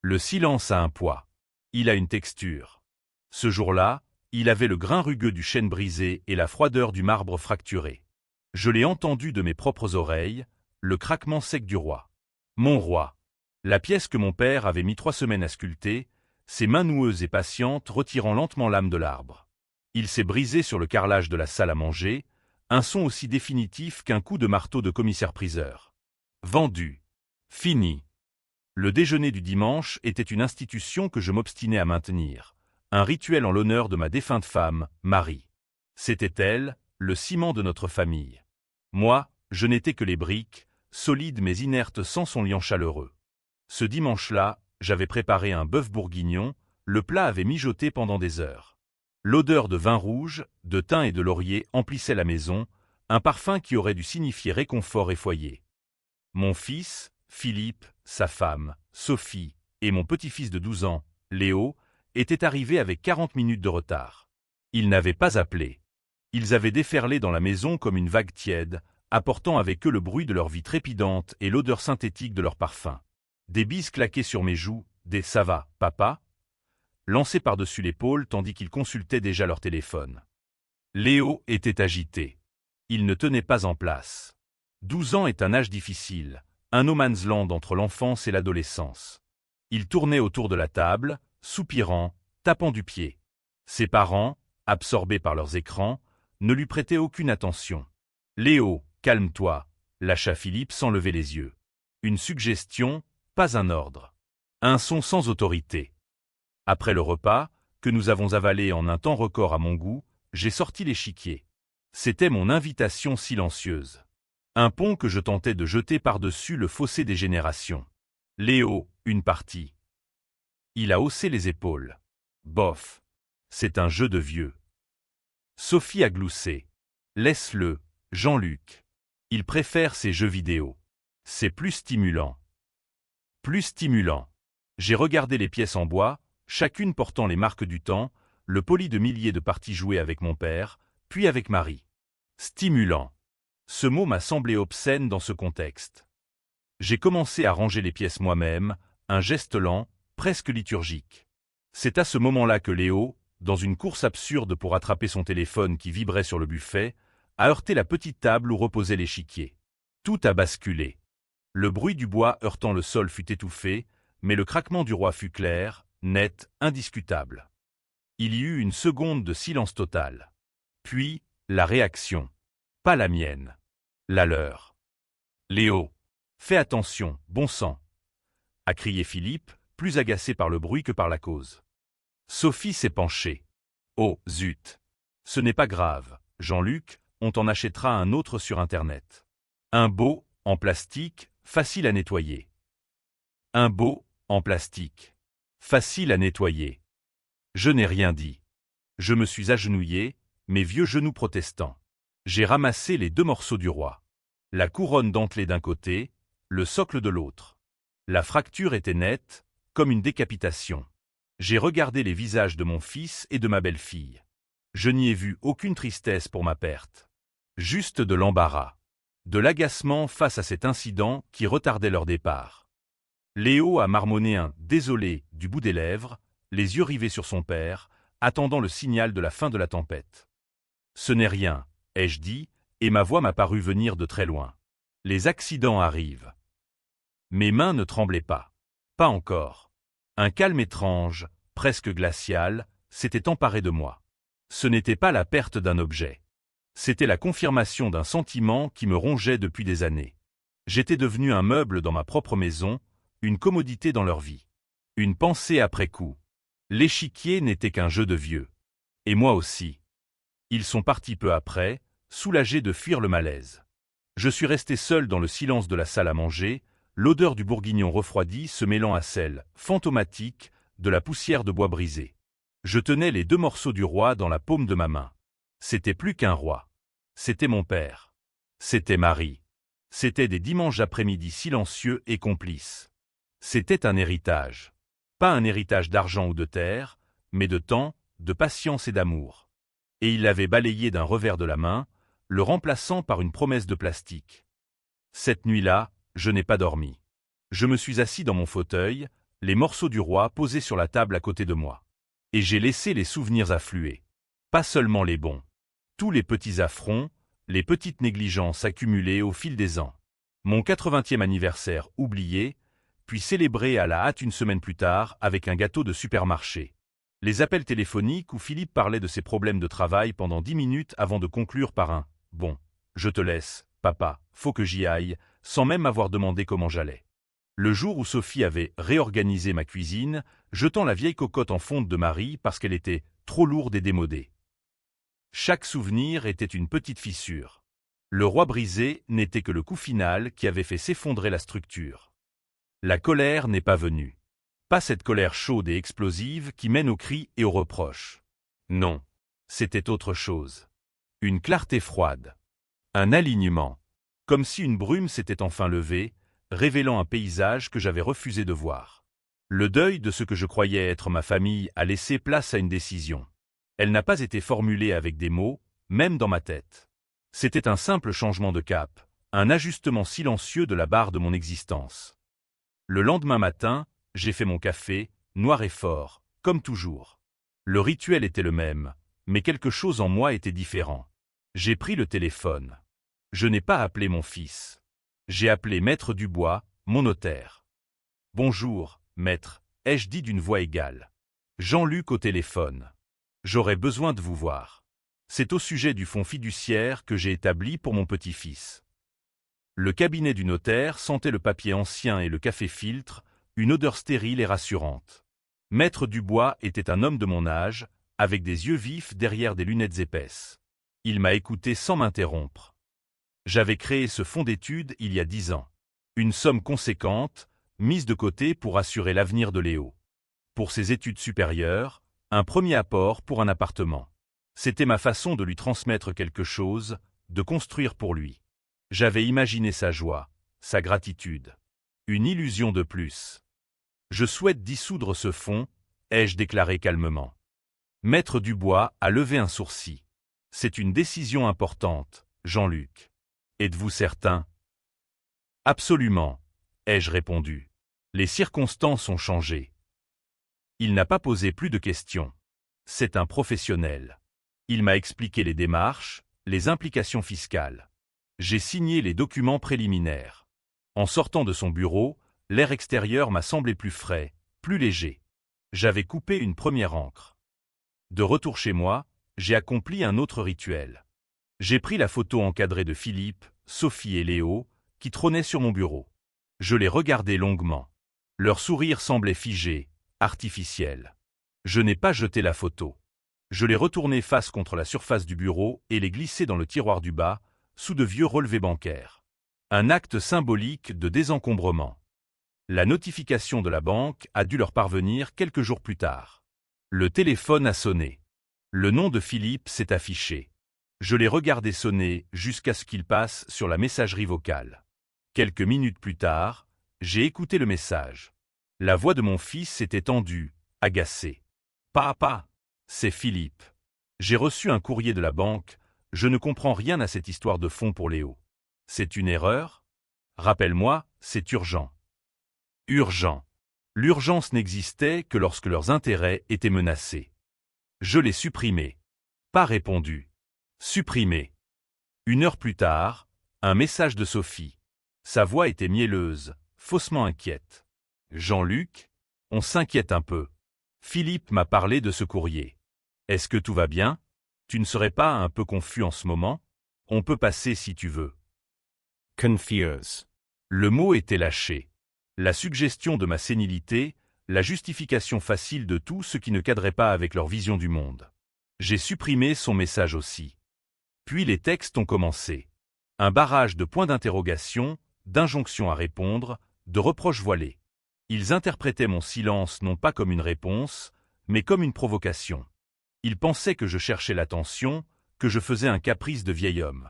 Le silence a un poids. Il a une texture. Ce jour-là, il avait le grain rugueux du chêne brisé et la froideur du marbre fracturé. Je l'ai entendu de mes propres oreilles, le craquement sec du roi. Mon roi. La pièce que mon père avait mis 3 semaines à sculpter, ses mains noueuses et patientes retirant lentement l'âme de l'arbre. Il s'est brisé sur le carrelage de la salle à manger, un son aussi définitif qu'un coup de marteau de commissaire-priseur. Vendu. Fini. Le déjeuner du dimanche était une institution que je m'obstinais à maintenir, un rituel en l'honneur de ma défunte femme, Marie. C'était elle, le ciment de notre famille. Moi, je n'étais que les briques, solides mais inertes sans son liant chaleureux. Ce dimanche-là, j'avais préparé un bœuf bourguignon, le plat avait mijoté pendant des heures. L'odeur de vin rouge, de thym et de laurier emplissait la maison, un parfum qui aurait dû signifier réconfort et foyer. Mon fils, Philippe, sa femme, Sophie, et mon petit-fils de 12 ans, Léo, étaient arrivés avec 40 minutes de retard. Ils n'avaient pas appelé. Ils avaient déferlé dans la maison comme une vague tiède, apportant avec eux le bruit de leur vie trépidante et l'odeur synthétique de leur parfum. Des bises claquées sur mes joues, des « ça va, papa ?» lancés par-dessus l'épaule tandis qu'ils consultaient déjà leur téléphone. Léo était agité. Il ne tenait pas en place. 12 ans est un âge difficile, un no man's land entre l'enfance et l'adolescence. Il tournait autour de la table, soupirant, tapant du pied. Ses parents, absorbés par leurs écrans, ne lui prêtaient aucune attention. « Léo, calme-toi » lâcha Philippe sans lever les yeux. Une suggestion, pas un ordre. Un son sans autorité. Après le repas, que nous avons avalé en un temps record à mon goût, j'ai sorti l'échiquier. C'était mon invitation silencieuse. Un pont que je tentais de jeter par-dessus le fossé des générations. Léo, une partie. Il a haussé les épaules. Bof. C'est un jeu de vieux. Sophie a gloussé. Laisse-le, Jean-Luc. Il préfère ces jeux vidéo. C'est plus stimulant. Plus stimulant. J'ai regardé les pièces en bois, chacune portant les marques du temps, le poli de milliers de parties jouées avec mon père, puis avec Marie. Stimulant. Ce mot m'a semblé obscène dans ce contexte. J'ai commencé à ranger les pièces moi-même, un geste lent, presque liturgique. C'est à ce moment-là que Léo, dans une course absurde pour attraper son téléphone qui vibrait sur le buffet, a heurté la petite table où reposait l'échiquier. Tout a basculé. Le bruit du bois heurtant le sol fut étouffé, mais le craquement du roi fut clair, net, indiscutable. Il y eut une seconde de silence total. Puis, la réaction. Pas la mienne. La leur. « Léo, fais attention, bon sang !» a crié Philippe, plus agacé par le bruit que par la cause. Sophie s'est penchée. « Oh, zut ! Ce n'est pas grave, Jean-Luc, on t'en achètera un autre sur Internet. Un beau, en plastique, facile à nettoyer. Un beau, en plastique. Facile à nettoyer. » Je n'ai rien dit. Je me suis agenouillé, mes vieux genoux protestants. J'ai ramassé les 2 morceaux du roi. La couronne dentelée d'un côté, le socle de l'autre. La fracture était nette, comme une décapitation. J'ai regardé les visages de mon fils et de ma belle-fille. Je n'y ai vu aucune tristesse pour ma perte. Juste de l'embarras. De l'agacement face à cet incident qui retardait leur départ. Léo a marmonné un « désolé » du bout des lèvres, les yeux rivés sur son père, attendant le signal de la fin de la tempête. « Ce n'est rien », ai-je dit, et ma voix m'a paru venir de très loin. Les accidents arrivent. Mes mains ne tremblaient pas. Pas encore. Un calme étrange, presque glacial, s'était emparé de moi. Ce n'était pas la perte d'un objet. C'était la confirmation d'un sentiment qui me rongeait depuis des années. J'étais devenu un meuble dans ma propre maison, une commodité dans leur vie. Une pensée après coup. L'échiquier n'était qu'un jeu de vieux. Et moi aussi. Ils sont partis peu après, soulagés de fuir le malaise. Je suis resté seul dans le silence de la salle à manger, l'odeur du bourguignon refroidi se mêlant à celle, fantomatique, de la poussière de bois brisé. Je tenais les 2 morceaux du roi dans la paume de ma main. C'était plus qu'un roi. C'était mon père. C'était Marie. C'étaient des dimanches après-midi silencieux et complices. C'était un héritage. Pas un héritage d'argent ou de terre, mais de temps, de patience et d'amour. Et il l'avait balayé d'un revers de la main, le remplaçant par une promesse de plastique. Cette nuit-là, je n'ai pas dormi. Je me suis assis dans mon fauteuil, les morceaux du roi posés sur la table à côté de moi. Et j'ai laissé les souvenirs affluer. Pas seulement les bons. Tous les petits affronts, les petites négligences accumulées au fil des ans. Mon 80e anniversaire oublié, puis célébré à la hâte une semaine plus tard avec un gâteau de supermarché. Les appels téléphoniques où Philippe parlait de ses problèmes de travail pendant 10 minutes avant de conclure par un « Bon, je te laisse, papa, faut que j'y aille », sans même m'avoir demandé comment j'allais. Le jour où Sophie avait réorganisé ma cuisine, jetant la vieille cocotte en fonte de Marie parce qu'elle était trop lourde et démodée. Chaque souvenir était une petite fissure. Le roi brisé n'était que le coup final qui avait fait s'effondrer la structure. La colère n'est pas venue. Pas cette colère chaude et explosive qui mène aux cris et aux reproches. Non, c'était autre chose. Une clarté froide. Un alignement. Comme si une brume s'était enfin levée, révélant un paysage que j'avais refusé de voir. Le deuil de ce que je croyais être ma famille a laissé place à une décision. Elle n'a pas été formulée avec des mots, même dans ma tête. C'était un simple changement de cap, un ajustement silencieux de la barre de mon existence. Le lendemain matin, j'ai fait mon café, noir et fort, comme toujours. Le rituel était le même, mais quelque chose en moi était différent. J'ai pris le téléphone. Je n'ai pas appelé mon fils. J'ai appelé Maître Dubois, mon notaire. « Bonjour, maître », ai-je dit d'une voix égale. Jean-Luc au téléphone. « J'aurais besoin de vous voir. C'est au sujet du fonds fiduciaire que j'ai établi pour mon petit-fils. » Le cabinet du notaire sentait le papier ancien et le café-filtre, une odeur stérile et rassurante. Maître Dubois était un homme de mon âge, avec des yeux vifs derrière des lunettes épaisses. Il m'a écouté sans m'interrompre. J'avais créé ce fonds d'études il y a 10 ans. Une somme conséquente, mise de côté pour assurer l'avenir de Léo. Pour ses études supérieures, un premier apport pour un appartement. C'était ma façon de lui transmettre quelque chose, de construire pour lui. J'avais imaginé sa joie, sa gratitude. Une illusion de plus. Je souhaite dissoudre ce fonds, ai-je déclaré calmement. Maître Dubois a levé un sourcil. C'est une décision importante, Jean-Luc. Êtes-vous certain? Absolument, ai-je répondu. Les circonstances ont changé. Il n'a pas posé plus de questions. C'est un professionnel. Il m'a expliqué les démarches, les implications fiscales. J'ai signé les documents préliminaires. En sortant de son bureau, l'air extérieur m'a semblé plus frais, plus léger. J'avais coupé une première encre. De retour chez moi, j'ai accompli un autre rituel. J'ai pris la photo encadrée de Philippe, Sophie et Léo, qui trônaient sur mon bureau. Je les regardais longuement. Leur sourire semblait figé, artificiel. Je n'ai pas jeté la photo. Je l'ai retournée face contre la surface du bureau et l'ai glissée dans le tiroir du bas, sous de vieux relevés bancaires. Un acte symbolique de désencombrement. La notification de la banque a dû leur parvenir quelques jours plus tard. Le téléphone a sonné. Le nom de Philippe s'est affiché. Je l'ai regardé sonner jusqu'à ce qu'il passe sur la messagerie vocale. Quelques minutes plus tard, j'ai écouté le message. La voix de mon fils était tendue, agacée. « Papa, c'est Philippe. J'ai reçu un courrier de la banque, je ne comprends rien à cette histoire de fonds pour Léo. C'est une erreur? Rappelle-moi, c'est urgent. » Urgent. L'urgence n'existait que lorsque leurs intérêts étaient menacés. Je l'ai supprimé. Pas répondu. Supprimé. 1 heure plus tard, un message de Sophie. Sa voix était mielleuse, faussement inquiète. « Jean-Luc, on s'inquiète un peu. Philippe m'a parlé de ce courrier. Est-ce que tout va bien? Tu ne serais pas un peu confus en ce moment? On peut passer si tu veux. » Confuse. Le mot était lâché. La suggestion de ma sénilité, la justification facile de tout ce qui ne cadrait pas avec leur vision du monde. J'ai supprimé son message aussi. Puis les textes ont commencé. Un barrage de points d'interrogation, d'injonctions à répondre, de reproches voilés. Ils interprétaient mon silence non pas comme une réponse, mais comme une provocation. Ils pensaient que je cherchais l'attention, que je faisais un caprice de vieil homme.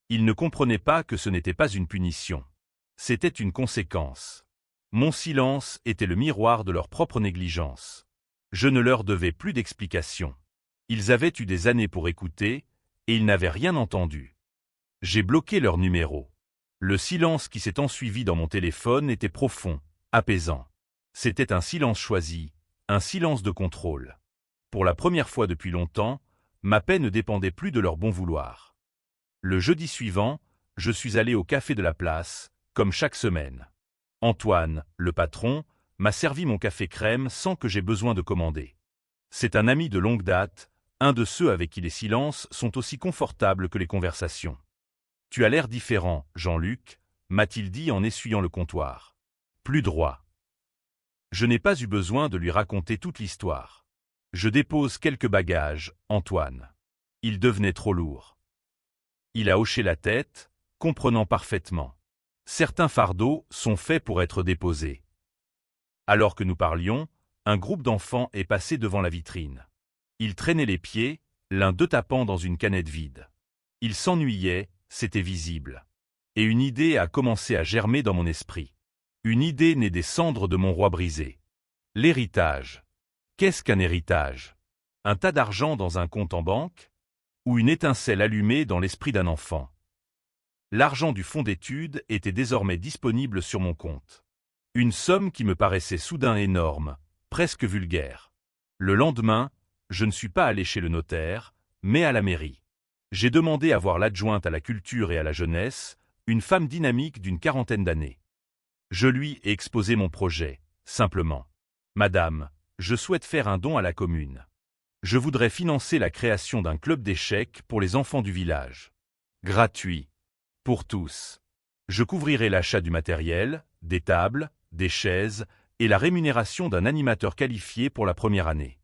Ils ne comprenaient pas que ce n'était pas une punition. C'était une conséquence. Mon silence était le miroir de leur propre négligence. Je ne leur devais plus d'explications. Ils avaient eu des années pour écouter, et ils n'avaient rien entendu. J'ai bloqué leur numéro. Le silence qui s'est ensuivi dans mon téléphone était profond, apaisant. C'était un silence choisi, un silence de contrôle. Pour la première fois depuis longtemps, ma paix ne dépendait plus de leur bon vouloir. Le jeudi suivant, je suis allé au café de la place, comme chaque semaine. Antoine, le patron, m'a servi mon café crème sans que j'aie besoin de commander. C'est un ami de longue date, un de ceux avec qui les silences sont aussi confortables que les conversations. « Tu as l'air différent, Jean-Luc », m'a-t-il dit en essuyant le comptoir. Plus droit. Je n'ai pas eu besoin de lui raconter toute l'histoire. Je dépose quelques bagages, Antoine. Il devenait trop lourd. Il a hoché la tête, comprenant parfaitement. Certains fardeaux sont faits pour être déposés. Alors que nous parlions, un groupe d'enfants est passé devant la vitrine. Ils traînaient les pieds, l'un d'eux tapant dans une canette vide. Ils s'ennuyaient, c'était visible. Et une idée a commencé à germer dans mon esprit. Une idée née des cendres de mon roi brisé. L'héritage. Qu'est-ce qu'un héritage? Un tas d'argent dans un compte en banque? Ou une étincelle allumée dans l'esprit d'un enfant? L'argent du fonds d'études était désormais disponible sur mon compte. Une somme qui me paraissait soudain énorme, presque vulgaire. Le lendemain, je ne suis pas allé chez le notaire, mais à la mairie. J'ai demandé à voir l'adjointe à la culture et à la jeunesse, une femme dynamique d'une quarantaine d'années. Je lui ai exposé mon projet, simplement. « Madame, je souhaite faire un don à la commune. Je voudrais financer la création d'un club d'échecs pour les enfants du village. Gratuit. Pour tous. Je couvrirai l'achat du matériel, des tables, des chaises et la rémunération d'un animateur qualifié pour la première année. »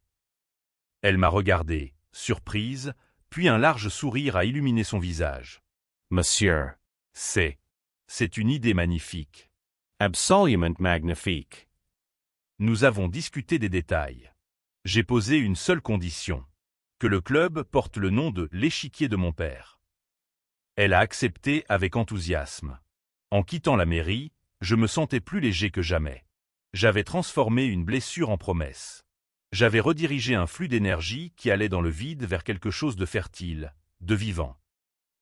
Elle m'a regardé, surprise, puis un large sourire a illuminé son visage. « Monsieur, c'est une idée magnifique. Absolument magnifique. » Nous avons discuté des détails. J'ai posé une seule condition. Que le club porte le nom de l'échiquier de mon père. Elle a accepté avec enthousiasme. En quittant la mairie, je me sentais plus léger que jamais. J'avais transformé une blessure en promesse. J'avais redirigé un flux d'énergie qui allait dans le vide vers quelque chose de fertile, de vivant.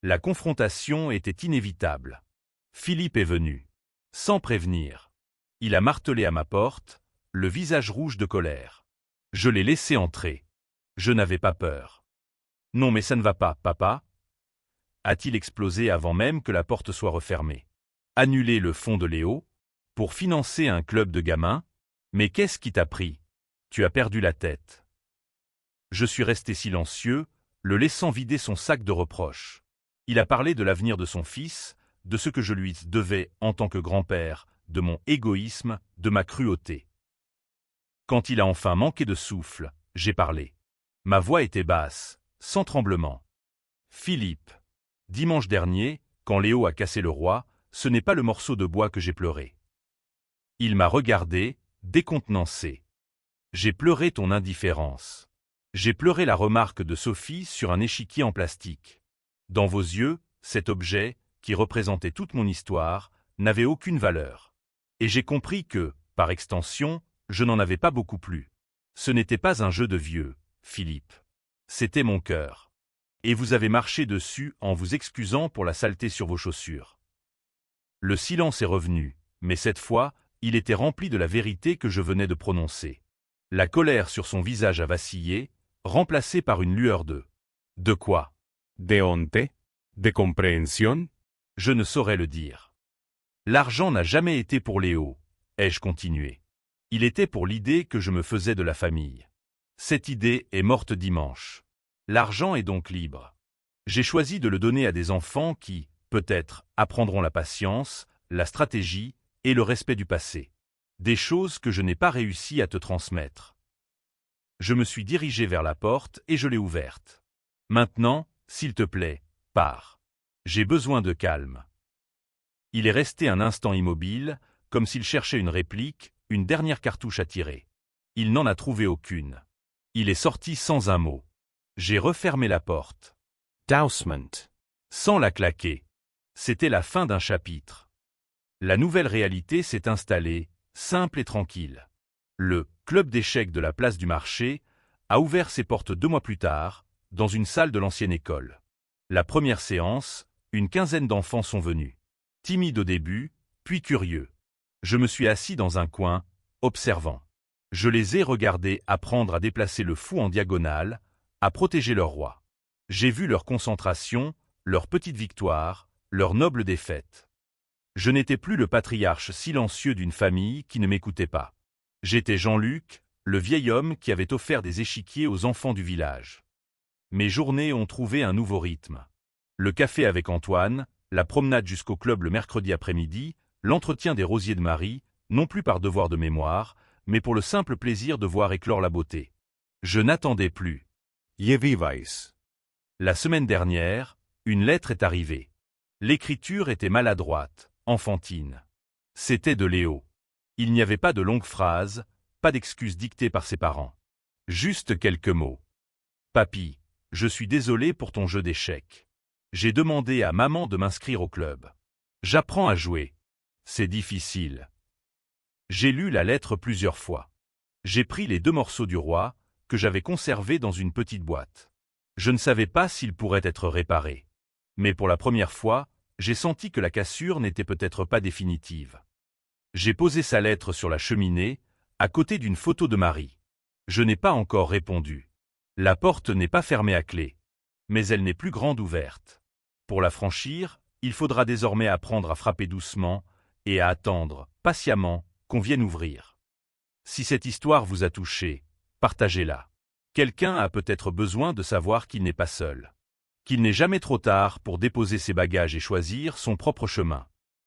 La confrontation était inévitable. Philippe est venu. Sans prévenir. Il a martelé à ma porte, le visage rouge de colère. Je l'ai laissé entrer. Je n'avais pas peur. « Non mais ça ne va pas, papa » a-t-il explosé avant même que la porte soit refermée. Annuler le fonds de Léo? Pour financer un club de gamins? Mais qu'est-ce qui t'a pris? Tu as perdu la tête. Je suis resté silencieux, le laissant vider son sac de reproches. Il a parlé de l'avenir de son fils, de ce que je lui devais en tant que grand-père, de mon égoïsme, de ma cruauté. Quand il a enfin manqué de souffle, j'ai parlé. Ma voix était basse, sans tremblement. « Philippe, dimanche dernier, quand Léo a cassé le roi, ce n'est pas le morceau de bois que j'ai pleuré. » Il m'a regardé, décontenancé. « J'ai pleuré ton indifférence. J'ai pleuré la remarque de Sophie sur un échiquier en plastique. Dans vos yeux, cet objet, qui représentait toute mon histoire, n'avait aucune valeur. Et j'ai compris que, par extension, je n'en avais pas beaucoup plus. Ce n'était pas un jeu de vieux, Philippe. C'était mon cœur. Et vous avez marché dessus en vous excusant pour la saleté sur vos chaussures. » Le silence est revenu, mais cette fois, il était rempli de la vérité que je venais de prononcer. La colère sur son visage a vacillé, remplacée par une lueur de... De quoi? De honte? De compréhension? Je ne saurais le dire. L'argent n'a jamais été pour Léo, ai-je continué. Il était pour l'idée que je me faisais de la famille. Cette idée est morte dimanche. L'argent est donc libre. J'ai choisi de le donner à des enfants qui, peut-être, apprendront la patience, la stratégie et le respect du passé. Des choses que je n'ai pas réussi à te transmettre. Je me suis dirigé vers la porte et je l'ai ouverte. Maintenant, s'il te plaît, pars. J'ai besoin de calme. Il est resté un instant immobile, comme s'il cherchait une réplique, une dernière cartouche à tirer. Il n'en a trouvé aucune. Il est sorti sans un mot. J'ai refermé la porte. Dousement. Sans la claquer. C'était la fin d'un chapitre. La nouvelle réalité s'est installée, simple et tranquille. Le club d'échecs de la place du marché a ouvert ses portes 2 mois plus tard, dans une salle de l'ancienne école. La première séance, une quinzaine d'enfants sont venus. Timides au début, puis curieux. Je me suis assis dans un coin, observant. Je les ai regardés apprendre à déplacer le fou en diagonale, à protéger leur roi. J'ai vu leur concentration, leurs petites victoires, leurs nobles défaites. Je n'étais plus le patriarche silencieux d'une famille qui ne m'écoutait pas. J'étais Jean-Luc, le vieil homme qui avait offert des échiquiers aux enfants du village. Mes journées ont trouvé un nouveau rythme. Le café avec Antoine, la promenade jusqu'au club le mercredi après-midi, l'entretien des rosiers de Marie, non plus par devoir de mémoire, mais pour le simple plaisir de voir éclore la beauté. Je n'attendais plus. Je vivais. La semaine dernière, une lettre est arrivée. L'écriture était maladroite, enfantine. C'était de Léo. Il n'y avait pas de longues phrases, pas d'excuses dictées par ses parents. Juste quelques mots. Papy, je suis désolé pour ton jeu d'échecs. J'ai demandé à maman de m'inscrire au club. J'apprends à jouer. C'est difficile. J'ai lu la lettre plusieurs fois. J'ai pris les 2 morceaux du roi, que j'avais conservés dans une petite boîte. Je ne savais pas s'ils pourraient être réparés. Mais pour la première fois, j'ai senti que la cassure n'était peut-être pas définitive. J'ai posé sa lettre sur la cheminée, à côté d'une photo de Marie. Je n'ai pas encore répondu. La porte n'est pas fermée à clé. Mais elle n'est plus grande ouverte. Pour la franchir, il faudra désormais apprendre à frapper doucement et à attendre, patiemment, qu'on vienne ouvrir. Si cette histoire vous a touché, partagez-la. Quelqu'un a peut-être besoin de savoir qu'il n'est pas seul. Qu'il n'est jamais trop tard pour déposer ses bagages et choisir son propre chemin.